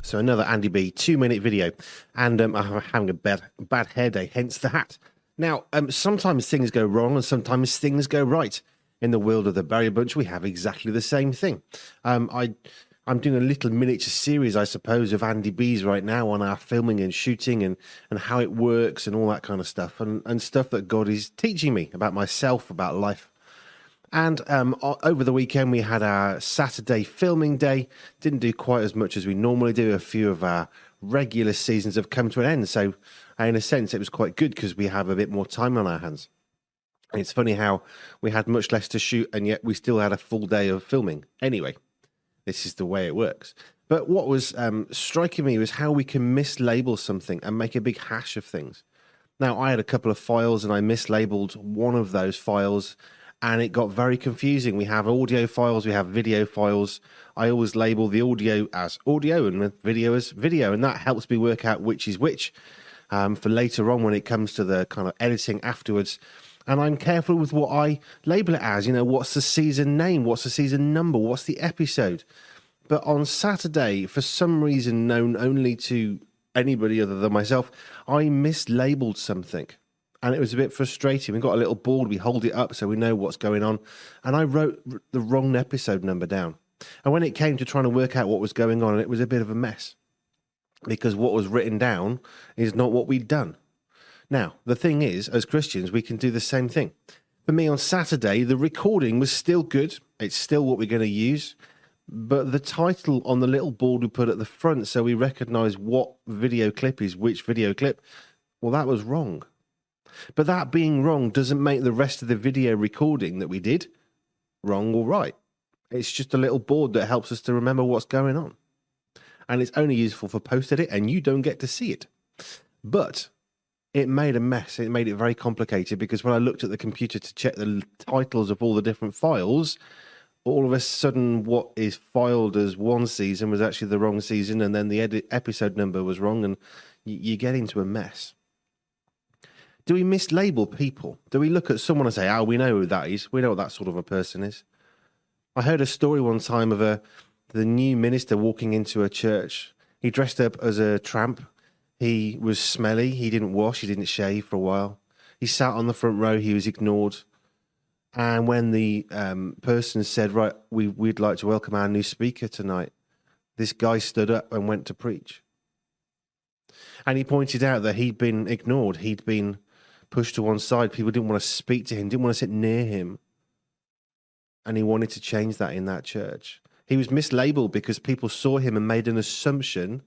So another Andy B 2-minute video, and I'm having a bad hair day, hence the hat. Now, sometimes things go wrong and sometimes things go right. In the world of the Barry Bunch, we have exactly the same thing. I'm doing a little miniature series, I suppose, of Andy B's right now on our filming and shooting and how it works and all that kind of stuff, and stuff that God is teaching me about myself, about life. And over the weekend, we had our Saturday filming day. Didn't do quite as much as we normally do. A few of our regular seasons have come to an end. So in a sense, it was quite good because we have a bit more time on our hands. And it's funny how we had much less to shoot, and yet we still had a full day of filming. Anyway, this is the way it works. But what was striking me was how we can mislabel something and make a big hash of things. Now, I had a couple of files, and I mislabeled one of those files, and it got very confusing. We have audio files, we have video files. I always label the audio as audio and the video as video, and that helps me work out which is which for later on when it comes to the kind of editing afterwards. And I'm careful with what I label it as. You know, what's the season name? What's the season number? What's the episode? But on Saturday, for some reason known only to anybody other than myself, I mislabeled something. And it was a bit frustrating. We got a little board, we hold it up so we know what's going on. And I wrote the wrong episode number down. And when it came to trying to work out what was going on, it was a bit of a mess. Because what was written down is not what we'd done. Now, the thing is, as Christians, we can do the same thing. For me, on Saturday, the recording was still good. It's still what we're going to use. But the title on the little board we put at the front so we recognise what video clip is which video clip, well, that was wrong. But that being wrong doesn't make the rest of the video recording that we did wrong or right. It's just a little board that helps us to remember what's going on. And it's only useful for post-edit, and you don't get to see it. But it made a mess. It made it very complicated because when I looked at the computer to check the titles of all the different files, all of a sudden what is filed as one season was actually the wrong season, and then the episode number was wrong, and you get into a mess. Do we mislabel people? Do we look at someone and say, oh, we know who that is. We know what that sort of a person is. I heard a story one time of the new minister walking into a church. He dressed up as a tramp. He was smelly. He didn't wash. He didn't shave for a while. He sat on the front row. He was ignored. And when the person said, right, we'd like to welcome our new speaker tonight, this guy stood up and went to preach. And he pointed out that he'd been ignored. He'd been pushed to one side. People didn't want to speak to him, didn't want to sit near him. And he wanted to change that in that church. He was mislabeled because people saw him and made an assumption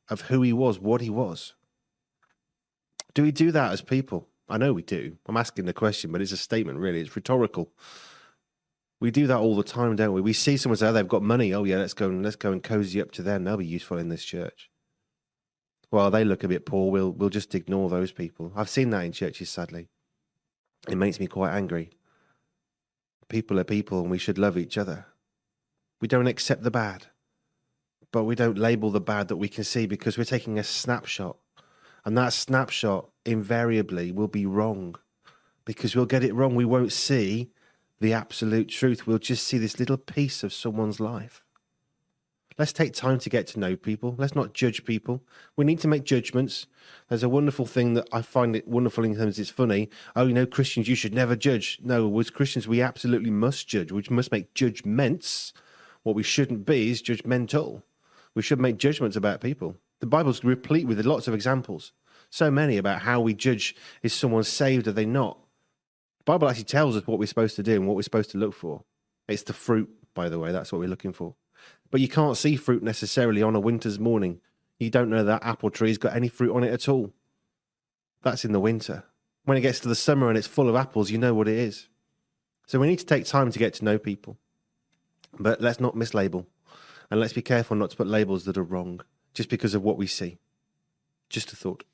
of who he was, what he was. Do we do that as people? I know we do. I'm asking the question, but it's a statement, really. It's rhetorical. We do that all the time, don't we? We see someone say, oh, they've got money. Oh, yeah, let's go and cozy up to them. They'll be useful in this church. Well, they look a bit poor. We'll just ignore those people. I've seen that in churches, sadly. It makes me quite angry. People are people, and we should love each other. We don't accept the bad, but we don't label the bad that we can see because we're taking a snapshot. And that snapshot invariably will be wrong because we'll get it wrong. We won't see the absolute truth. We'll just see this little piece of someone's life. Let's take time to get to know people. Let's not judge people. We need to make judgments. There's a wonderful thing that I find it wonderful in terms it's funny. Oh, you know, Christians, you should never judge. No, as Christians, we absolutely must judge. We must make judgments. What we shouldn't be is judgmental. We should make judgments about people. The Bible's replete with lots of examples. So many about how we judge, is someone saved, are they not? The Bible actually tells us what we're supposed to do and what we're supposed to look for. It's the fruit, by the way. That's what we're looking for. But you can't see fruit necessarily on a winter's morning. You don't know that apple tree's got any fruit on it at all. That's in the winter. When it gets to the summer and it's full of apples, you know what it is. So we need to take time to get to know people. But let's not mislabel. And let's be careful not to put labels that are wrong just because of what we see. Just a thought.